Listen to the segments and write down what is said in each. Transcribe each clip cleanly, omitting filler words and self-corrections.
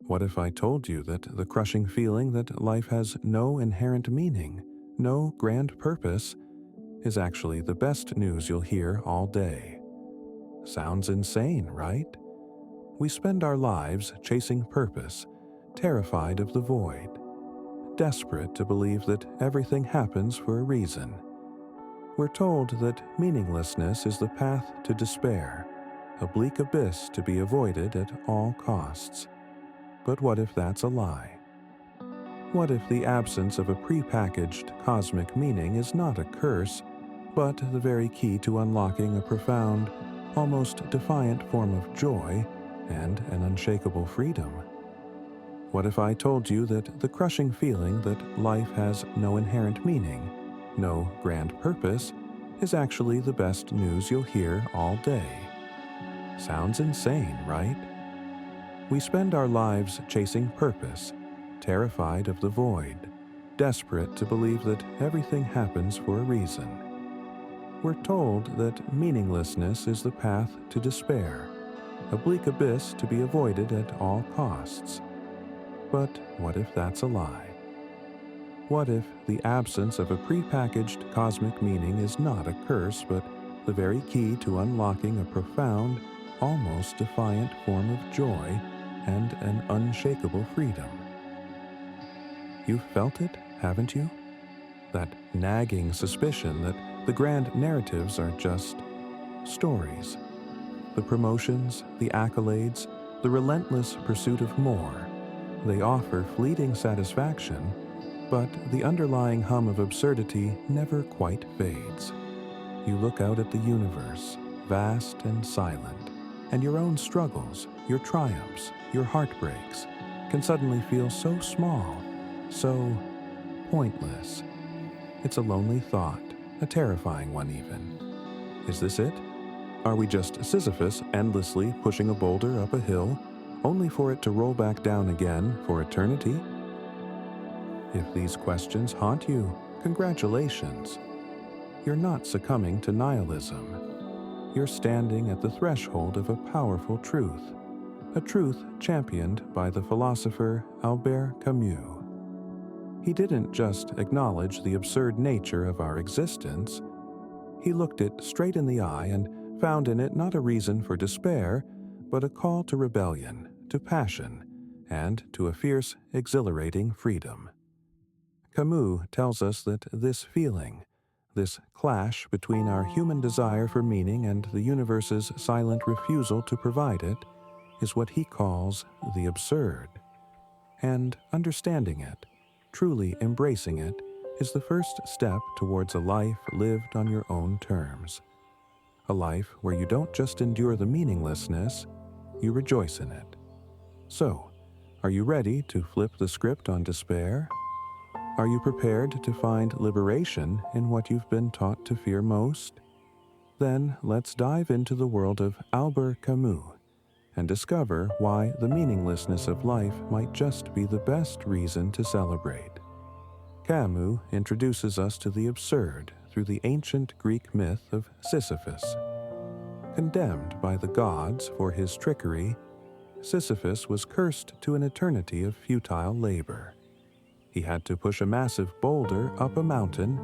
What if I told you that the crushing feeling that life has no inherent meaning, no grand purpose, is actually the best news you'll hear all day? Sounds insane, right? We spend our lives chasing purpose, terrified of the void, desperate to believe that everything happens for a reason. We're told that meaninglessness is the path to despair, a bleak abyss to be avoided at all costs. But what if that's a lie? What if the absence of a prepackaged cosmic meaning is not a curse, but the very key to unlocking a profound, almost defiant form of joy and an unshakable freedom? What if I told you that the crushing feeling that life has no inherent meaning, no grand purpose, is actually the best news you'll hear all day? Sounds insane, right? We spend our lives chasing purpose, terrified of the void, desperate to believe that everything happens for a reason. We're told that meaninglessness is the path to despair, a bleak abyss to be avoided at all costs. But what if that's a lie? What if the absence of a prepackaged cosmic meaning is not a curse, but the very key to unlocking a profound, almost defiant form of joy and an unshakable freedom? You've felt it, haven't you? That nagging suspicion that the grand narratives are just stories. The promotions, the accolades, the relentless pursuit of more. They offer fleeting satisfaction, but the underlying hum of absurdity never quite fades. You look out at the universe, vast and silent, and your own struggles, your triumphs, your heartbreaks can suddenly feel so small, so pointless. It's a lonely thought, a terrifying one even. Is this it? Are we just Sisyphus endlessly pushing a boulder up a hill, only for it to roll back down again for eternity? If these questions haunt you, congratulations. You're not succumbing to nihilism. You're standing at the threshold of a powerful truth, a truth championed by the philosopher Albert Camus. He didn't just acknowledge the absurd nature of our existence. He looked it straight in the eye and found in it not a reason for despair, but a call to rebellion, to passion, and to a fierce, exhilarating freedom. Camus tells us that this feeling, this clash between our human desire for meaning and the universe's silent refusal to provide it, is what he calls the absurd. And understanding it, truly embracing it, is the first step towards a life lived on your own terms. A life where you don't just endure the meaninglessness, you rejoice in it. So, are you ready to flip the script on despair? Are you prepared to find liberation in what you've been taught to fear most? Then let's dive into the world of Albert Camus and discover why the meaninglessness of life might just be the best reason to celebrate. Camus introduces us to the absurd through the ancient Greek myth of Sisyphus. Condemned by the gods for his trickery, Sisyphus was cursed to an eternity of futile labor. He had to push a massive boulder up a mountain,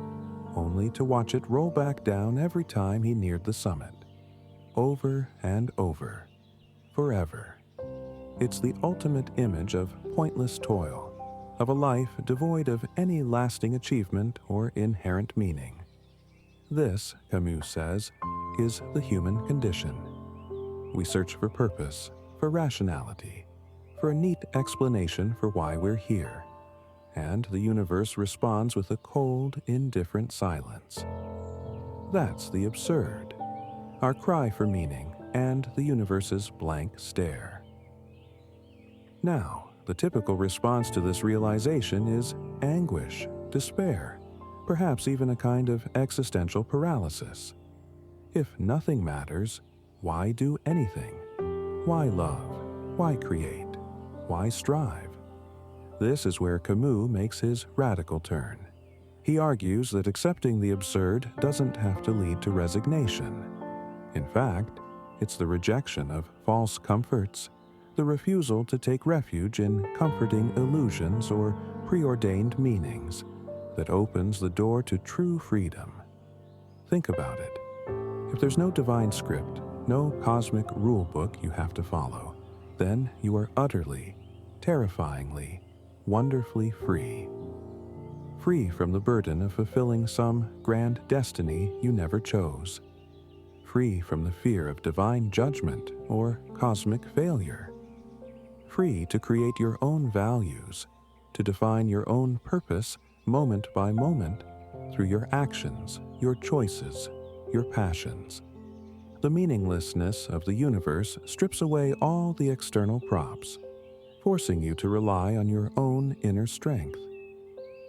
only to watch it roll back down every time he neared the summit. Over and over. Forever. It's the ultimate image of pointless toil, of a life devoid of any lasting achievement or inherent meaning. This, Camus says, is the human condition. We search for purpose, for rationality, for a neat explanation for why we're here, and the universe responds with a cold, indifferent silence. That's the absurd, our cry for meaning and the universe's blank stare. Now, the typical response to this realization is anguish, despair, perhaps even a kind of existential paralysis. If nothing matters, why do anything? Why love? Why create? Why strive? This is where Camus makes his radical turn. He argues that accepting the absurd doesn't have to lead to resignation. In fact, it's the rejection of false comforts, the refusal to take refuge in comforting illusions or preordained meanings that opens the door to true freedom. Think about it. If there's no divine script, no cosmic rule book you have to follow, then you are utterly, terrifyingly, wonderfully free. Free from the burden of fulfilling some grand destiny you never chose. Free from the fear of divine judgment or cosmic failure. Free to create your own values, to define your own purpose moment by moment through your actions, your choices, your passions. The meaninglessness of the universe strips away all the external props, forcing you to rely on your own inner strength,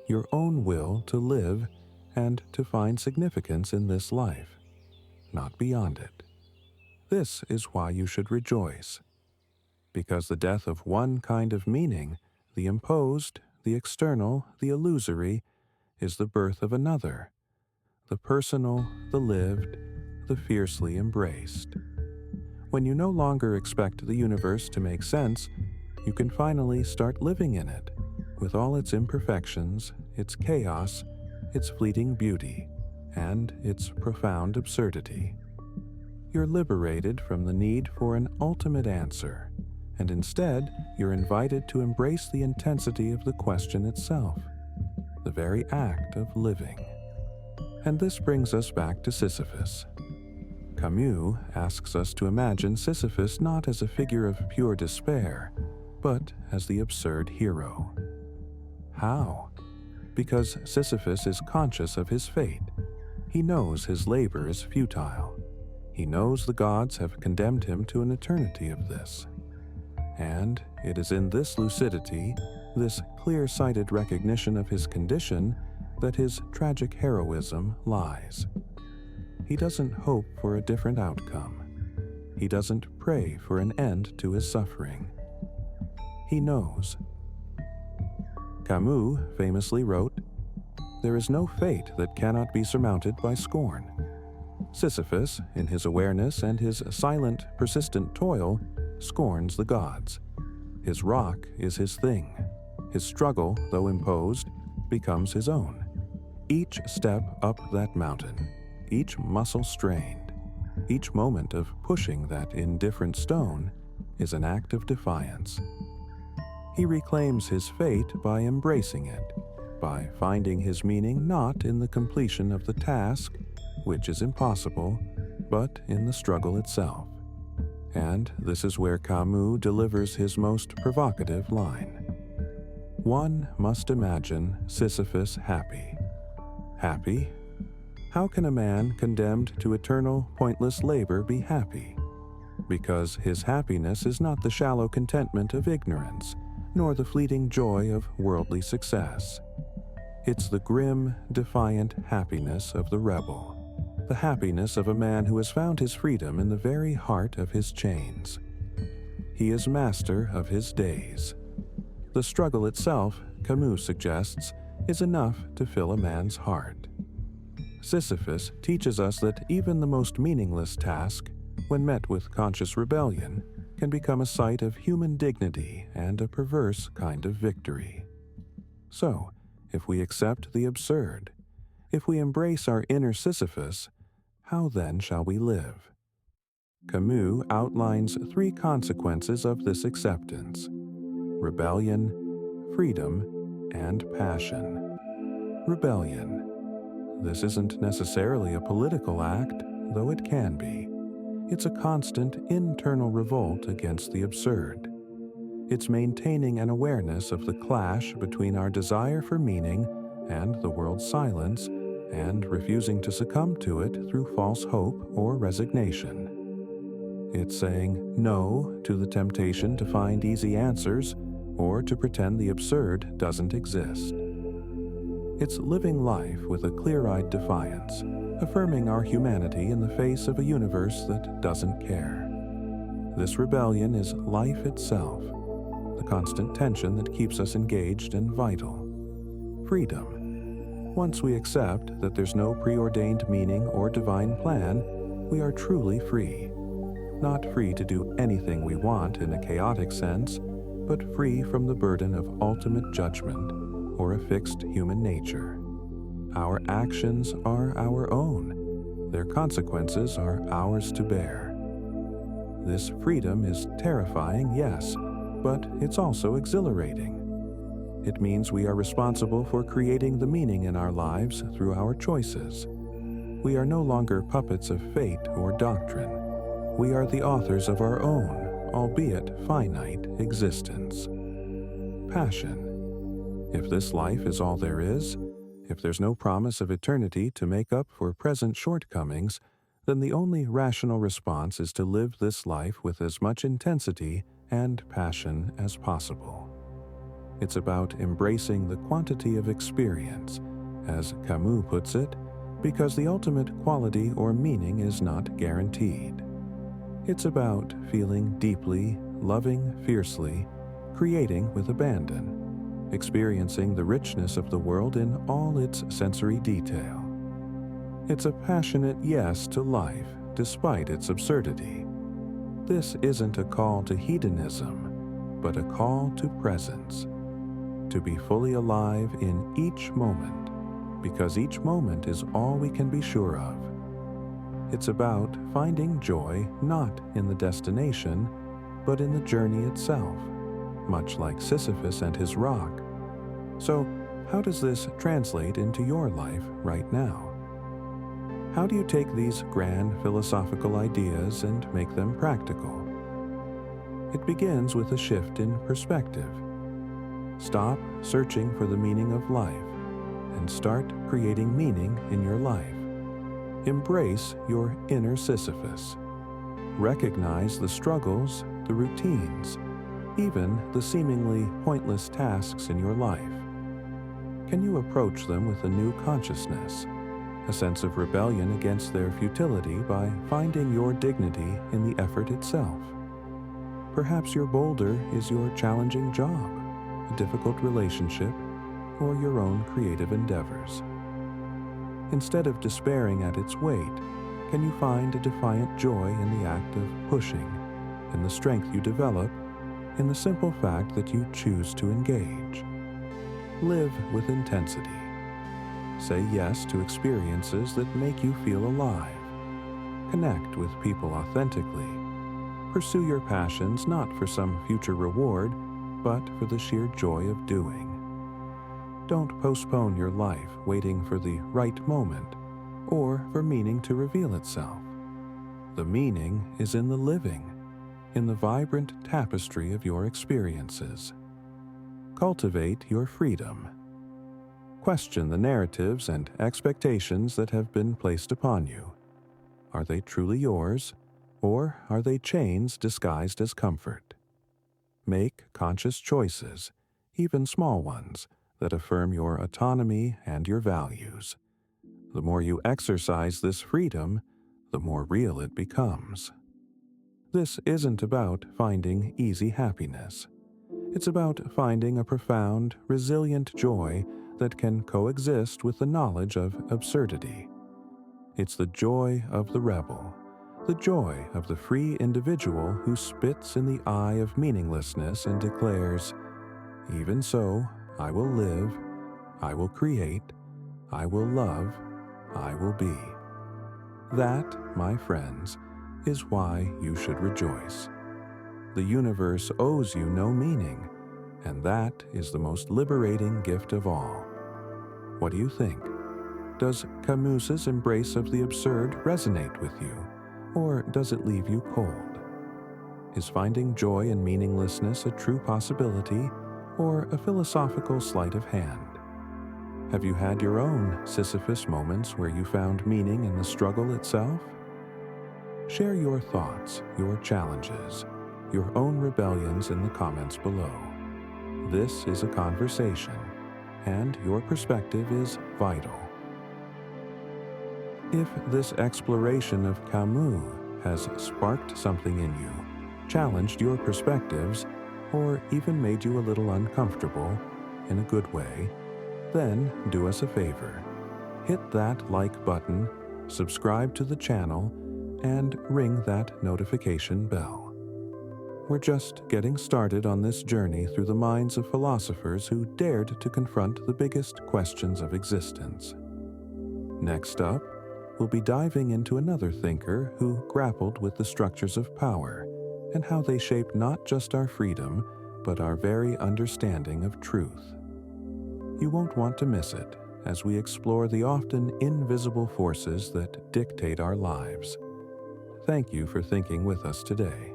your own will to live and to find significance in this life, not beyond it. This is why you should rejoice, because the death of one kind of meaning, the imposed, the external, the illusory, is the birth of another, the personal, the lived, the fiercely embraced. When you no longer expect the universe to make sense, you can finally start living in it, with all its imperfections, its chaos, its fleeting beauty, and its profound absurdity. You're liberated from the need for an ultimate answer, and instead you're invited to embrace the intensity of the question itself, the very act of living. And this brings us back to Sisyphus. Camus asks us to imagine Sisyphus not as a figure of pure despair, but as the absurd hero. How? Because Sisyphus is conscious of his fate. He knows his labor is futile. He knows the gods have condemned him to an eternity of this. And it is in this lucidity, this clear-sighted recognition of his condition, that his tragic heroism lies. He doesn't hope for a different outcome. He doesn't pray for an end to his suffering. He knows. Camus famously wrote, "There is no fate that cannot be surmounted by scorn." Sisyphus, in his awareness and his silent, persistent toil, scorns the gods. His rock is his thing. His struggle, though imposed, becomes his own. Each step up that mountain, each muscle strained, each moment of pushing that indifferent stone is an act of defiance. He reclaims his fate by embracing it, by finding his meaning not in the completion of the task, which is impossible, but in the struggle itself. And this is where Camus delivers his most provocative line. One must imagine Sisyphus happy. Happy? How can a man condemned to eternal, pointless labor be happy? Because his happiness is not the shallow contentment of ignorance, nor the fleeting joy of worldly success. It's the grim, defiant happiness of the rebel, the happiness of a man who has found his freedom in the very heart of his chains. He is master of his days. The struggle itself, Camus suggests, is enough to fill a man's heart. Sisyphus teaches us that even the most meaningless task, when met with conscious rebellion, can become a site of human dignity and a perverse kind of victory. So, if we accept the absurd, if we embrace our inner Sisyphus, how then shall we live? Camus outlines 3 consequences of this acceptance: rebellion, freedom, and passion. Rebellion. This isn't necessarily a political act, though it can be. It's a constant internal revolt against the absurd. It's maintaining an awareness of the clash between our desire for meaning and the world's silence, and refusing to succumb to it through false hope or resignation. It's saying no to the temptation to find easy answers or to pretend the absurd doesn't exist. It's living life with a clear-eyed defiance, affirming our humanity in the face of a universe that doesn't care. This rebellion is life itself, the constant tension that keeps us engaged and vital. Freedom. Once we accept that there's no preordained meaning or divine plan, we are truly free. not free to do anything we want in a chaotic sense, but free from the burden of ultimate judgment or a fixed human nature. Our actions are our own. Their consequences are ours to bear. This freedom is terrifying, yes, but it's also exhilarating. It means we are responsible for creating the meaning in our lives through our choices. We are no longer puppets of fate or doctrine. We are the authors of our own, albeit finite, existence. Passion. If this life is all there is, if there's no promise of eternity to make up for present shortcomings, then the only rational response is to live this life with as much intensity and passion as possible. It's about embracing the quantity of experience, as Camus puts it, because the ultimate quality or meaning is not guaranteed. It's about feeling deeply, loving fiercely, creating with abandon, experiencing the richness of the world in all its sensory detail. It's a passionate yes to life, despite its absurdity. This isn't a call to hedonism, but a call to presence, to be fully alive in each moment, because each moment is all we can be sure of. It's about finding joy not in the destination, but in the journey itself, much like Sisyphus and his rock. So, how does this translate into your life right now? How do you take these grand philosophical ideas and make them practical? It begins with a shift in perspective. Stop searching for the meaning of life and start creating meaning in your life. Embrace your inner Sisyphus. Recognize the struggles, the routines, even the seemingly pointless tasks in your life. Can you approach them with a new consciousness, a sense of rebellion against their futility by finding your dignity in the effort itself? Perhaps your boulder is your challenging job, a difficult relationship, or your own creative endeavors. Instead of despairing at its weight, can you find a defiant joy in the act of pushing, in the strength you develop, in the simple fact that you choose to engage? Live with intensity. Say yes to experiences that make you feel alive. Connect with people authentically. Pursue your passions not for some future reward, but for the sheer joy of doing. Don't postpone your life waiting for the right moment or for meaning to reveal itself. The meaning is in the living, in the vibrant tapestry of your experiences. Cultivate your freedom. Question the narratives and expectations that have been placed upon you. Are they truly yours, or are they chains disguised as comfort? Make conscious choices, even small ones, that affirm your autonomy and your values. The more you exercise this freedom, the more real it becomes. This isn't about finding easy happiness. It's about finding a profound, resilient joy that can coexist with the knowledge of absurdity. It's the joy of the rebel, the joy of the free individual who spits in the eye of meaninglessness and declares, "Even so, I will live, I will create, I will love, I will be." That, my friends, is why you should rejoice. The universe owes you no meaning, and that is the most liberating gift of all. What do you think? Does Camus's embrace of the absurd resonate with you, or does it leave you cold? Is finding joy in meaninglessness a true possibility, or a philosophical sleight of hand? Have you had your own Sisyphus moments where you found meaning in the struggle itself? Share your thoughts, your challenges, your own rebellions in the comments below. This is a conversation, and your perspective is vital. If this exploration of Camus has sparked something in you, challenged your perspectives, or even made you a little uncomfortable, in a good way, then do us a favor. Hit that like button, subscribe to the channel, and ring that notification bell. We're just getting started on this journey through the minds of philosophers who dared to confront the biggest questions of existence. Next up, we'll be diving into another thinker who grappled with the structures of power and how they shape not just our freedom, but our very understanding of truth. You won't want to miss it as we explore the often invisible forces that dictate our lives. Thank you for thinking with us today.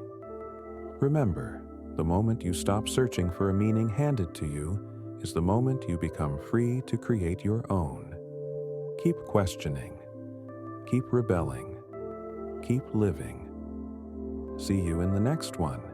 Remember, the moment you stop searching for a meaning handed to you is the moment you become free to create your own. Keep questioning. Keep rebelling. Keep living. See you in the next one.